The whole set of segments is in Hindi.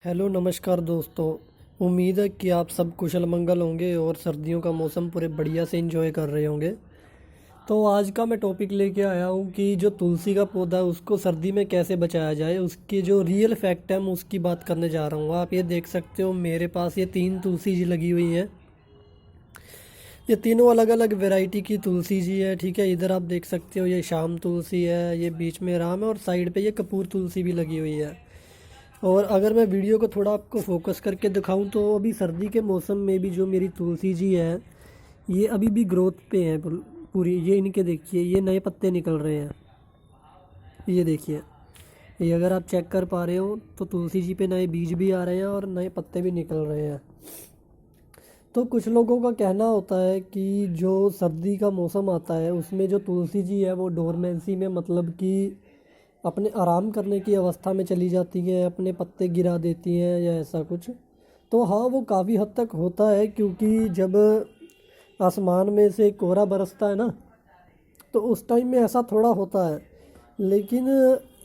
हेलो नमस्कार दोस्तों। उम्मीद है कि आप सब कुशल मंगल होंगे और सर्दियों का मौसम पूरे बढ़िया से एंजॉय कर रहे होंगे। तो आज का मैं टॉपिक लेके आया हूँ कि जो तुलसी का पौधा है उसको सर्दी में कैसे बचाया जाए, उसकी जो रियल फैक्ट है मैं उसकी बात करने जा रहा हूँ। आप ये देख सकते हो मेरे पास ये 3 तुलसी जी लगी हुई हैं। ये तीनों अलग अलग वैरायटी की तुलसी जी है, ठीक है। इधर आप देख सकते हो ये शाम तुलसी है, ये बीच में राम है और साइड पे ये कपूर तुलसी भी लगी हुई है। और अगर मैं वीडियो को थोड़ा आपको फोकस करके दिखाऊं तो अभी सर्दी के मौसम में भी जो मेरी तुलसी जी है ये अभी भी ग्रोथ पे है पूरी। ये इनके देखिए ये नए पत्ते निकल रहे हैं, ये देखिए। ये अगर आप चेक कर पा रहे हो तो तुलसी जी पे नए बीज भी आ रहे हैं और नए पत्ते भी निकल रहे हैं। तो कुछ लोगों का कहना होता है कि जो सर्दी का मौसम आता है उसमें जो तुलसी जी है वो डोरमेंसी में, मतलब कि अपने आराम करने की अवस्था में चली जाती हैं, अपने पत्ते गिरा देती हैं या ऐसा कुछ। तो हाँ, वो काफ़ी हद तक होता है क्योंकि जब आसमान में से कोहरा बरसता है ना तो उस टाइम में ऐसा थोड़ा होता है। लेकिन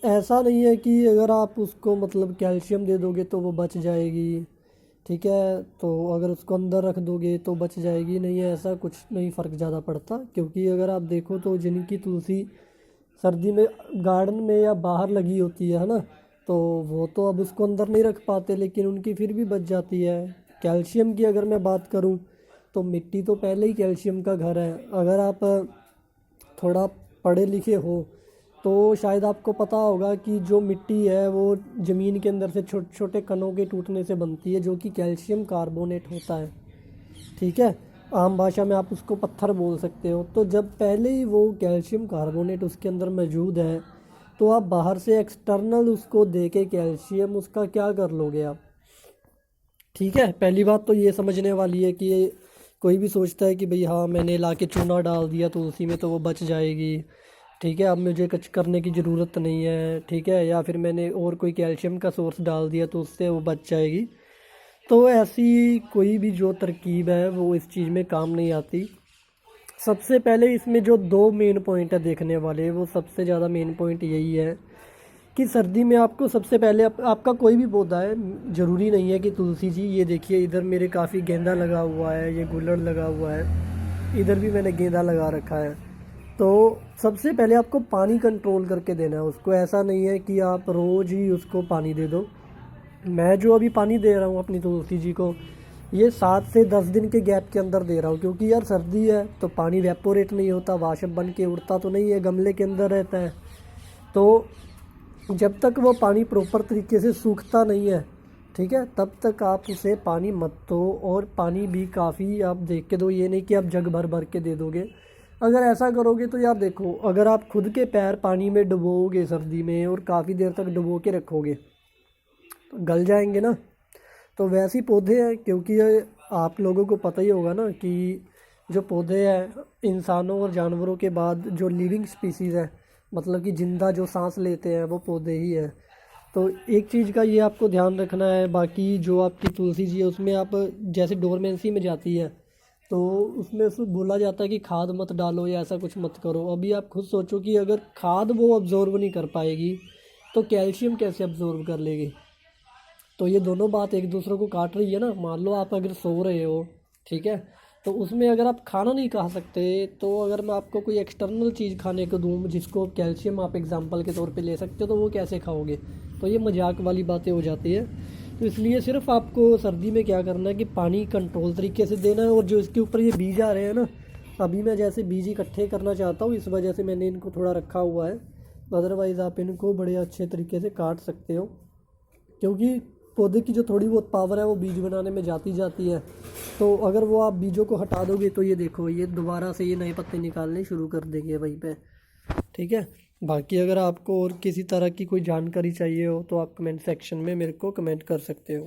ऐसा नहीं है कि अगर आप उसको मतलब कैल्शियम दे दोगे तो वो बच जाएगी, ठीक है। तो अगर उसको अंदर रख दोगे तो बच जाएगी, नहीं है ऐसा कुछ नहीं, फ़र्क ज़्यादा पड़ता। क्योंकि अगर आप देखो तो जिनकी तुलसी सर्दी में गार्डन में या बाहर लगी होती है ना, तो वो तो अब उसको अंदर नहीं रख पाते लेकिन उनकी फिर भी बच जाती है। कैल्शियम की अगर मैं बात करूं तो मिट्टी तो पहले ही कैल्शियम का घर है। अगर आप थोड़ा पढ़े लिखे हो तो शायद आपको पता होगा कि जो मिट्टी है वो ज़मीन के अंदर से छोटे छोटे कणों के टूटने से बनती है जो कि कैल्शियम कार्बोनेट होता है, ठीक है। आम भाषा में आप उसको पत्थर बोल सकते हो। तो जब पहले ही वो कैल्शियम कार्बोनेट उसके अंदर मौजूद है तो आप बाहर से एक्सटर्नल उसको दे के कैल्शियम उसका क्या कर लोगे आप, ठीक है। पहली बात तो ये समझने वाली है कि ये कोई भी सोचता है कि भाई हाँ मैंने ला के चूना डाल दिया तुलसी में तो वो बच जाएगी, ठीक है, अब मुझे कुछ करने की ज़रूरत नहीं है, ठीक है, या फिर मैंने और कोई कैल्शियम का सोर्स डाल दिया तो उससे वो बच जाएगी। तो ऐसी कोई भी जो तरकीब है वो इस चीज़ में काम नहीं आती। सबसे पहले इसमें जो दो मेन पॉइंट है देखने वाले, वो सबसे ज़्यादा मेन पॉइंट यही है कि सर्दी में आपको सबसे पहले आपका कोई भी पौधा है, ज़रूरी नहीं है कि तुलसी जी। ये देखिए इधर मेरे काफ़ी गेंदा लगा हुआ है, ये गुलड़ लगा हुआ है, इधर भी मैंने गेंदा लगा रखा है। तो सबसे पहले आपको पानी कंट्रोल करके देना है उसको। ऐसा नहीं है कि आप रोज़ ही उसको पानी दे दो। मैं जो अभी पानी दे रहा हूँ अपनी तुलसी जी को ये 7 से 10 दिन के गैप के अंदर दे रहा हूँ, क्योंकि यार सर्दी है तो पानी वेपोरेट नहीं होता, वाष्प बन के उड़ता तो नहीं है, गमले के अंदर रहता है। तो जब तक वो पानी प्रॉपर तरीके से सूखता नहीं है, ठीक है, तब तक आप उसे पानी मत दो। और पानी भी काफ़ी आप देख के दो, ये नहीं कि आप जग भर भर के दे दोगे। अगर ऐसा करोगे तो यार देखो, अगर आप खुद के पैर पानी में डुबोगे सर्दी में और काफ़ी देर तक डुबो के रखोगे तो गल जाएंगे ना। तो वैसे ही पौधे हैं, क्योंकि आप लोगों को पता ही होगा ना कि जो पौधे हैं इंसानों और जानवरों के बाद जो लिविंग स्पीसीज़ है, मतलब कि जिंदा जो सांस लेते हैं वो पौधे ही हैं। तो एक चीज़ का ये आपको ध्यान रखना है। बाकी जो आपकी तुलसी जी है उसमें आप जैसे डोरमेंसी में जाती है तो उसमें से बोला जाता है कि खाद मत डालो या ऐसा कुछ मत करो। अभी आप खुद सोचो कि अगर खाद वो अब्जॉर्व नहीं कर पाएगी तो कैल्शियम कैसे अब्जॉर्व कर लेगी। तो ये दोनों बात एक दूसरे को काट रही है ना। मान लो आप अगर सो रहे हो, ठीक है, तो उसमें अगर आप खाना नहीं खा सकते तो अगर मैं आपको कोई एक्सटर्नल चीज़ खाने को दूँ जिसको कैल्शियम आप एग्जांपल के तौर पे ले सकते हो तो वो कैसे खाओगे। तो ये मजाक वाली बातें हो जाती है। तो इसलिए सिर्फ आपको सर्दी में क्या करना है कि पानी कंट्रोल तरीके से देना है। और जो इसके ऊपर ये बीज आ रहे हैं ना, अभी मैं जैसे बीज इकट्ठे करना चाहता हूँ इस वजह से मैंने इनको थोड़ा रखा हुआ है। अदरवाइज़ आप इनको बड़े अच्छे तरीके से काट सकते हो, क्योंकि पौधे की जो थोड़ी बहुत पावर है वो बीज बनाने में जाती है। तो अगर वो आप बीजों को हटा दोगे तो ये देखो ये दोबारा से ये नए पत्ते निकालने शुरू कर देंगे वहीं पे, ठीक है। बाकी अगर आपको और किसी तरह की कोई जानकारी चाहिए हो तो आप कमेंट सेक्शन में मेरे को कमेंट कर सकते हो।